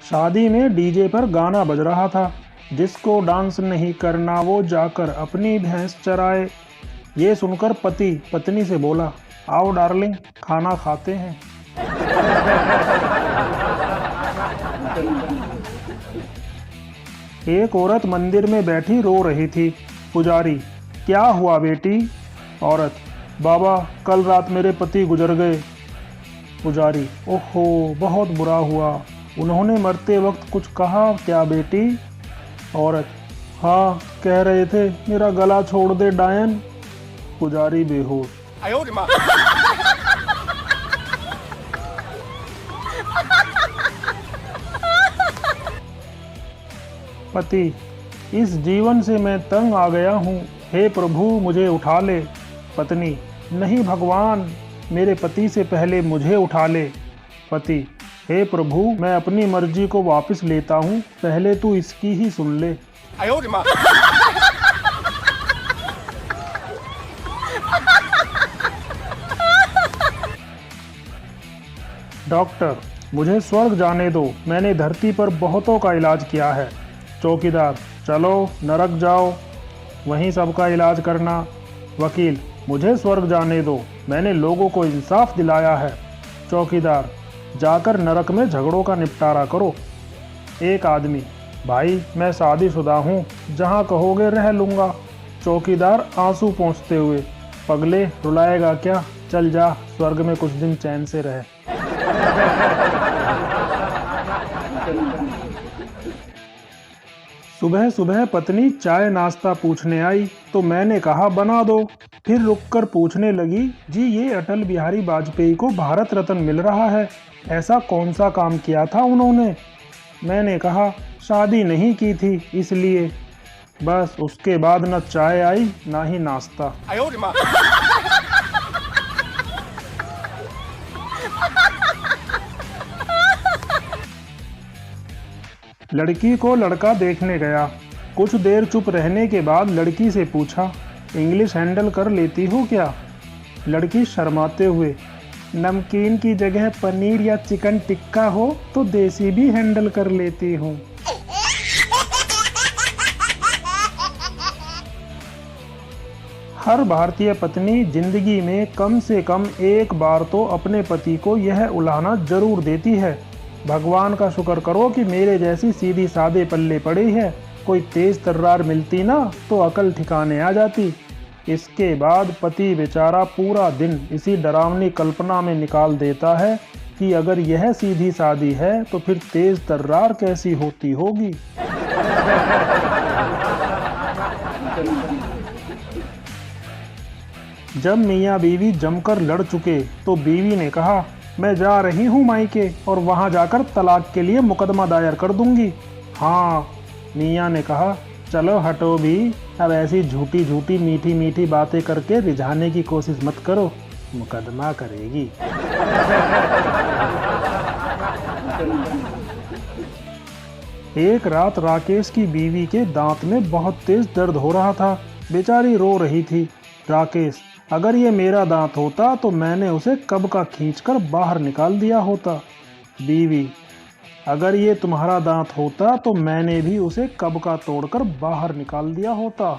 शादी में डीजे पर गाना बज रहा था, जिसको डांस नहीं करना वो जाकर अपनी भैंस चराए। ये सुनकर पति पत्नी से बोला, आओ डार्लिंग, खाना खाते हैं। एक औरत मंदिर में बैठी रो रही थी। पुजारी, क्या हुआ बेटी? औरत, बाबा कल रात मेरे पति गुजर गए। पुजारी, ओहो बहुत बुरा हुआ, उन्होंने मरते वक्त कुछ कहा क्या बेटी? औरत, हाँ कह रहे थे मेरा गला छोड़ दे डायन। पुजारी बेहोश। पति, इस जीवन से मैं तंग आ गया हूँ, हे प्रभु मुझे उठा ले। पत्नी, नहीं भगवान, मेरे पति से पहले मुझे उठा ले। पति, हे प्रभु मैं अपनी मर्जी को वापस लेता हूँ, पहले तू इसकी ही सुन ले। डॉक्टर, मुझे स्वर्ग जाने दो, मैंने धरती पर बहुतों का इलाज किया है। चौकीदार, चलो नरक जाओ, वहीं सबका इलाज करना। वकील, मुझे स्वर्ग जाने दो, मैंने लोगों को इंसाफ दिलाया है। चौकीदार, जाकर नरक में झगड़ों का निपटारा करो। एक आदमी, भाई मैं शादीशुदा हूँ, जहाँ कहोगे रह लूँगा। चौकीदार आंसू पोंछते हुए, पगले रुलाएगा क्या, चल जा स्वर्ग में कुछ दिन चैन से रह। सुबह सुबह पत्नी चाय नाश्ता पूछने आई तो मैंने कहा बना दो। फिर रुककर पूछने लगी, जी ये अटल बिहारी वाजपेयी को भारत रत्न मिल रहा है, ऐसा कौन सा काम किया था उन्होंने? मैंने कहा शादी नहीं की थी इसलिए। बस उसके बाद न चाय आई ना ही नाश्ता। लड़की को लड़का देखने गया। कुछ देर चुप रहने के बाद लड़की से पूछा, इंग्लिश हैंडल कर लेती हो क्या? लड़की शर्माते हुए, नमकीन की जगह पनीर या चिकन टिक्का हो तो देसी भी हैंडल कर लेती हूँ। हर भारतीय पत्नी जिंदगी में कम से कम एक बार तो अपने पति को यह उलाहना जरूर देती है, भगवान का शुक्र करो कि मेरे जैसी सीधी सादे पल्ले पड़ी है, कोई तेज तर्रार मिलती ना तो अकल ठिकाने आ जाती। इसके बाद पति बेचारा पूरा दिन इसी डरावनी कल्पना में निकाल देता है कि अगर यह सीधी सादी है तो फिर तेज तर्रार कैसी होती होगी। जब मियाँ बीवी जमकर लड़ चुके तो बीवी ने कहा, मैं जा रही हूँ मायके और वहाँ जाकर तलाक के लिए मुकदमा दायर कर दूंगी। हाँ, मियाँ ने कहा, चलो हटो भी, अब ऐसी झूठी झूठी मीठी मीठी बातें करके रिझाने की कोशिश मत करो, मुकदमा करेगी। एक रात राकेश की बीवी के दांत में बहुत तेज दर्द हो रहा था, बेचारी रो रही थी। राकेश, अगर ये मेरा दांत होता तो मैंने उसे कब का खींचकर बाहर निकाल दिया होता। बीवी, अगर ये तुम्हारा दांत होता तो मैंने भी उसे कब का तोड़कर बाहर निकाल दिया होता।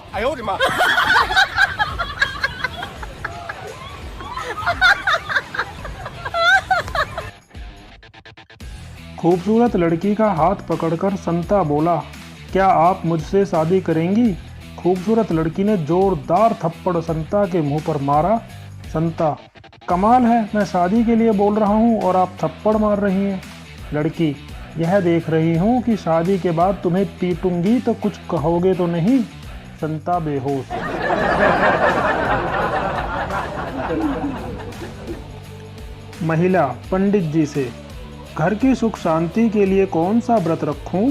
खूबसूरत लड़की का हाथ पकड़कर संता बोला, क्या आप मुझसे शादी करेंगी? खूबसूरत लड़की ने जोरदार थप्पड़ संता के मुंह पर मारा। संता, कमाल है, मैं शादी के लिए बोल रहा हूँ और आप थप्पड़ मार रही हैं। लड़की, यह देख रही हूँ कि शादी के बाद तुम्हें पीटूंगी तो कुछ कहोगे तो नहीं। संता बेहोश। महिला पंडित जी से, घर की सुख शांति के लिए कौन सा व्रत रखूं?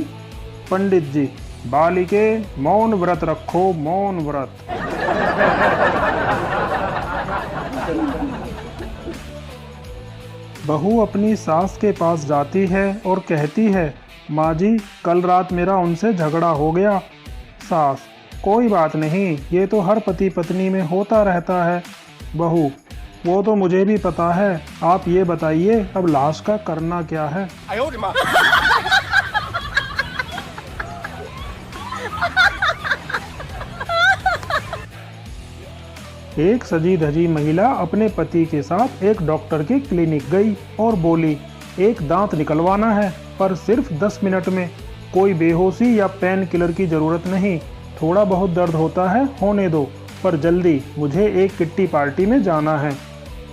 पंडित जी, बालिके मौन व्रत रखो, मौन व्रत। बहू अपनी सास के पास जाती है और कहती है, माँ जी कल रात मेरा उनसे झगड़ा हो गया। सास, कोई बात नहीं, ये तो हर पति पत्नी में होता रहता है। बहू, वो तो मुझे भी पता है, आप ये बताइए अब लाश का करना क्या है? एक सजी धजी महिला अपने पति के साथ एक डॉक्टर के क्लिनिक गई और बोली, एक दांत निकलवाना है, पर सिर्फ 10 मिनट में। कोई बेहोशी या पेन किलर की ज़रूरत नहीं, थोड़ा बहुत दर्द होता है, होने दो, पर जल्दी, मुझे एक किट्टी पार्टी में जाना है।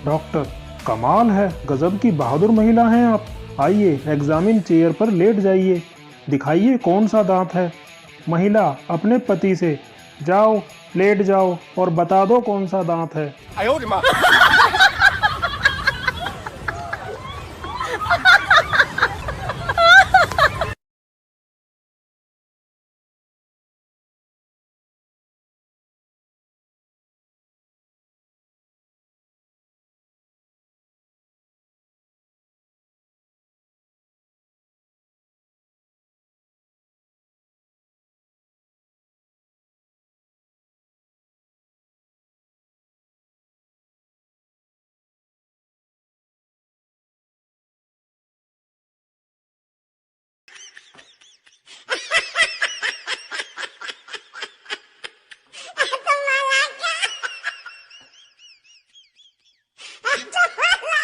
डॉक्टर, कमाल है, गजब की बहादुर महिला हैं आप। आइए, एग्जामिन चेयर पर लेट जाइए, दिखाइए कौन सा दांत है। महिला अपने पति से, जाओ लेट जाओ और बता दो कौन सा दांत है।